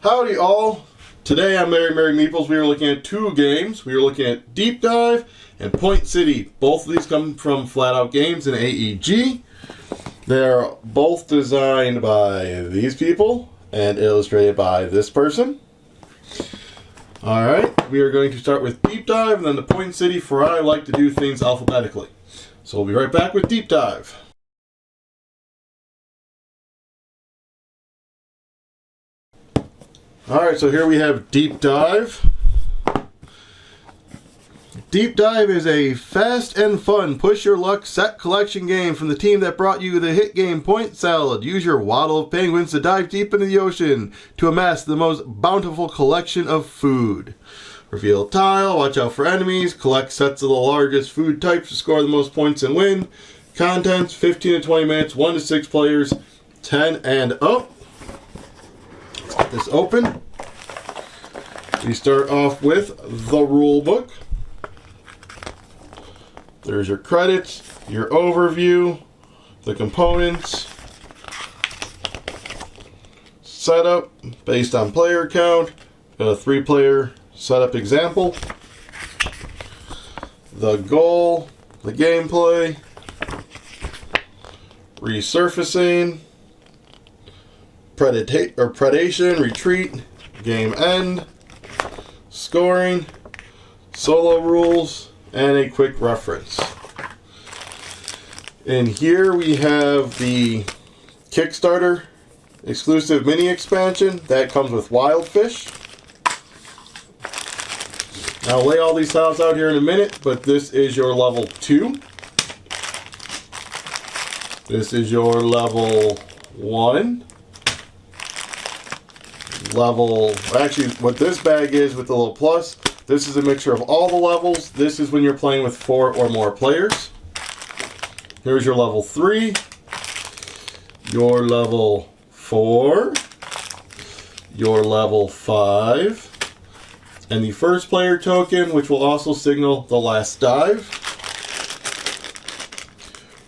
Howdy all. Today on Merry Meeples we are looking at two games. We are looking at Deep Dive and Point City. Both of these come from Flatout Games and AEG. They're both designed by these people and illustrated by this person. Alright, we are going to start with Deep Dive and then the Point City, for I like to do things alphabetically. So we'll be right back with Deep Dive. Alright, so here we have Deep Dive. Deep Dive is a fast and fun push your luck set collection game from the team that brought you the hit game Point Salad. Use your waddle of penguins to dive deep into the ocean to amass the most bountiful collection of food. Reveal a tile, watch out for enemies, collect sets of the largest food types to score the most points and win. Contents, 15 to 20 minutes, 1 to 6 players, 10 and up. Let's get this open. We start off with the rule book. There's your credits, your overview, the components, setup based on player count, got a 3-player setup example, the goal, the gameplay, resurfacing, predation, retreat, game end, scoring, solo rules, and a quick reference. In here we have the Kickstarter exclusive mini expansion that comes with Wild Fish. I'll lay all these tiles out here in a minute, but this is your level 2. This is your level 1. Actually, what this bag is with the little plus, this is a mixture of all the levels. This is when you're playing with 4 or more players. Here's your level 3, your level 4, your level 5, and the first player token, which will also signal the last dive.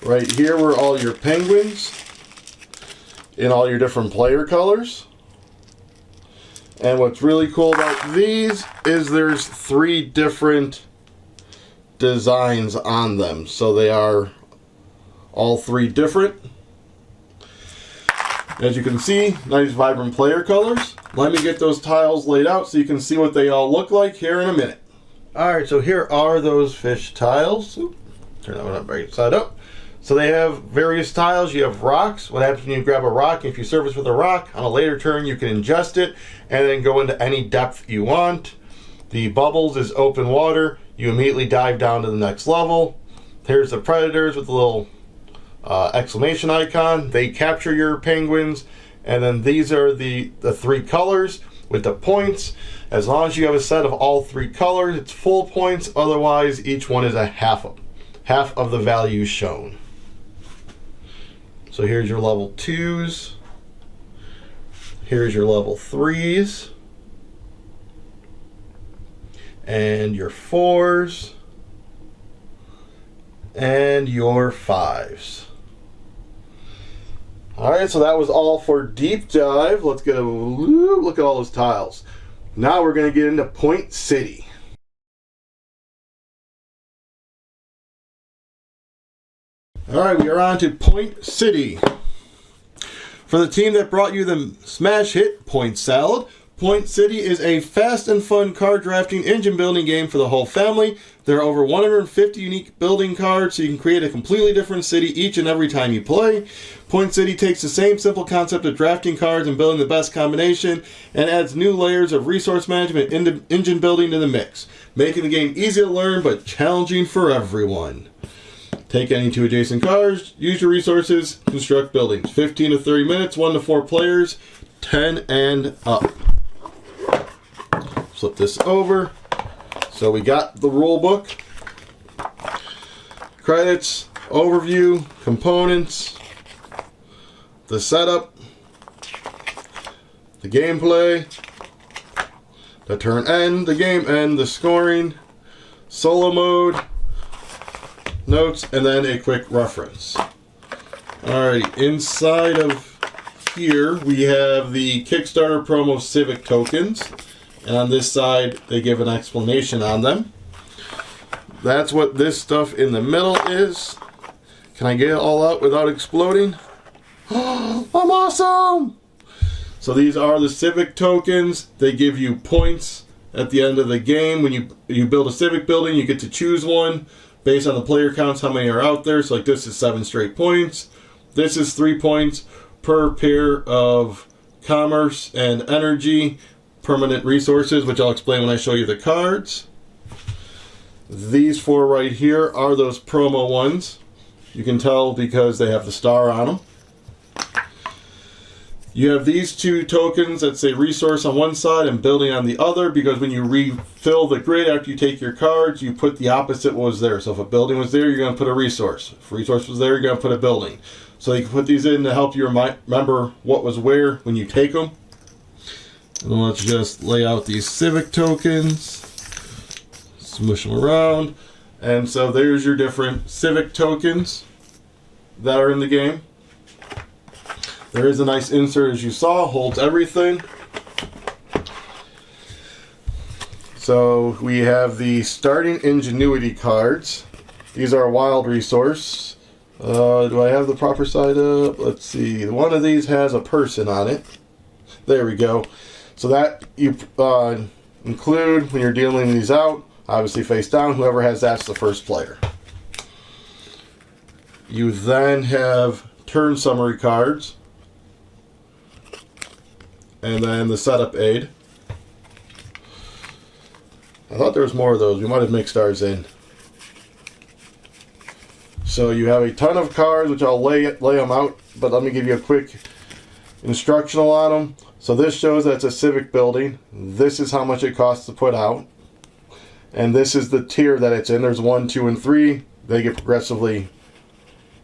Right here were all your penguins in all your different player colors. And what's really cool about these is there's 3 different designs on them. So they are all 3 different. As you can see, nice vibrant player colors. Let me get those tiles laid out so you can see what they all look like here in a minute. Alright, so here are those fish tiles. Turn that one up right side up. So they have various tiles. You have rocks. What happens when you grab a rock? If you surface with a rock, on a later turn you can ingest it and then go into any depth you want. The bubbles is open water. You immediately dive down to the next level. Here's the predators with the little exclamation icon. They capture your penguins. And then these are the 3 colors with the points. As long as you have a set of all 3 colors, it's full points. Otherwise, each one is a half of the value shown. So here's your level 2s. Here's your level 3s. And your 4s. And your 5s. Alright, so that was all for Deep Dive. Let's get a look at all those tiles. Now we're going to get into Point City. Alright, we are on to Point City. For the team that brought you the smash hit Point Salad, Point City is a fast and fun card drafting engine building game for the whole family. There are over 150 unique building cards, so you can create a completely different city each and every time you play. Point City takes the same simple concept of drafting cards and building the best combination and adds new layers of resource management and engine building to the mix, making the game easy to learn but challenging for everyone. Take any 2 adjacent cards, use your resources, construct buildings. 15 to 30 minutes, 1 to 4 players, 10 and up. Flip this over. So we got the rule book, credits, overview, components, the setup, the gameplay, the turn end, the game end, the scoring, solo mode, notes, and then a quick reference. Alright, inside of here we have the Kickstarter promo Civic tokens, and on this side they give an explanation on them. That's what this stuff in the middle is. Can I get it all out without exploding? I'm awesome! So these are the Civic tokens. They give you points at the end of the game. When you build a Civic building, you get to choose one based on the player counts, how many are out there. So like this is 7 straight points. This is 3 points per pair of commerce and energy permanent resources, which I'll explain when I show you the cards. These 4 right here are those promo ones. You can tell because they have the star on them. You have these 2 tokens that say resource on one side and building on the other, because when you refill the grid after you take your cards, you put the opposite what was there. So if a building was there, you're going to put a resource. If a resource was there, you're going to put a building. So you can put these in to help you remember what was where when you take them. And let's just lay out these Civic tokens. Smush them around. And so there's your different Civic tokens that are in the game. There is a nice insert, as you saw, holds everything. So we have the starting ingenuity cards. These are a wild resource. Do I have the proper side up? Let's see. One of these has a person on it. There we go. So that you include when you're dealing these out. Obviously face down. Whoever has that's the first player. You then have turn summary cards. And then the setup aid. I thought there was more of those. We might have mixed ours in. So you have a ton of cards, which I'll lay them out, but let me give you a quick instructional on them. So this shows that it's a Civic building. This is how much it costs to put out. And this is the tier that it's in. There's 1, 2, and 3. They get progressively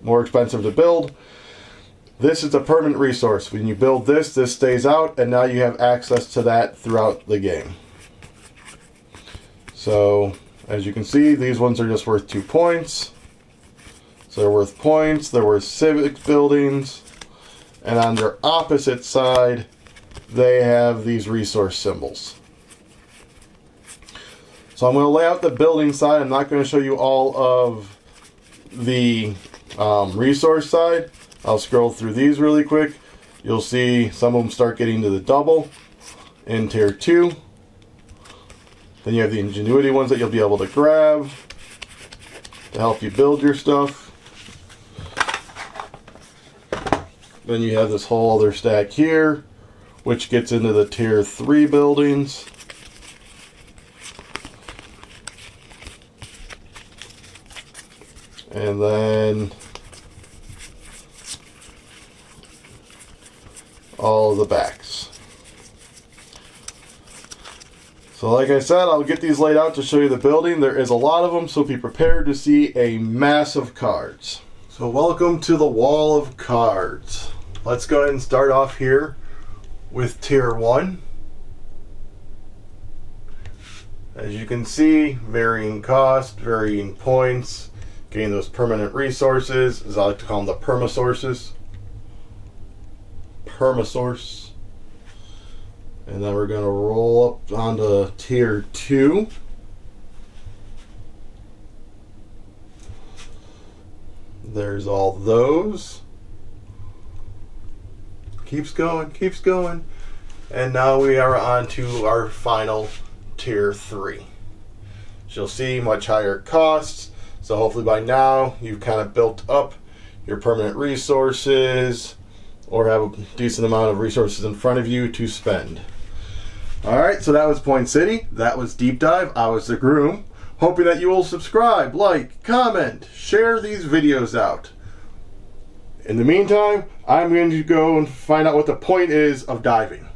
more expensive to build. This is a permanent resource. When you build this, this stays out, and now you have access to that throughout the game. So, as you can see, these ones are just worth 2 points. So they're worth points, they're worth Civic buildings, and on their opposite side, they have these resource symbols. So I'm going to lay out the building side. I'm not going to show you all of the resource side. I'll scroll through these really quick. You'll see some of them start getting to the double in tier 2. Then you have the ingenuity ones that you'll be able to grab to help you build your stuff. Then you have this whole other stack here, which gets into the tier 3 buildings. And then all of the backs. So like I said, I'll get these laid out to show you the building. There is a lot of them, so be prepared to see a mass of cards. So welcome to the wall of cards. Let's go ahead and start off here with tier 1. As you can see, varying cost, varying points, getting those permanent resources, as I like to call them, the permasources. Permasource. And then we're going to roll up onto tier 2. There's all those. Keeps going, keeps going. And now we are on to our final tier 3. As you'll see, much higher costs. So hopefully by now you've kind of built up your permanent resources, or have a decent amount of resources in front of you to spend. Alright, so that was Point City. That was Deep Dive. I was the Groom. Hoping that you will subscribe, like, comment, share these videos out. In the meantime, I'm going to go and find out what the point is of diving.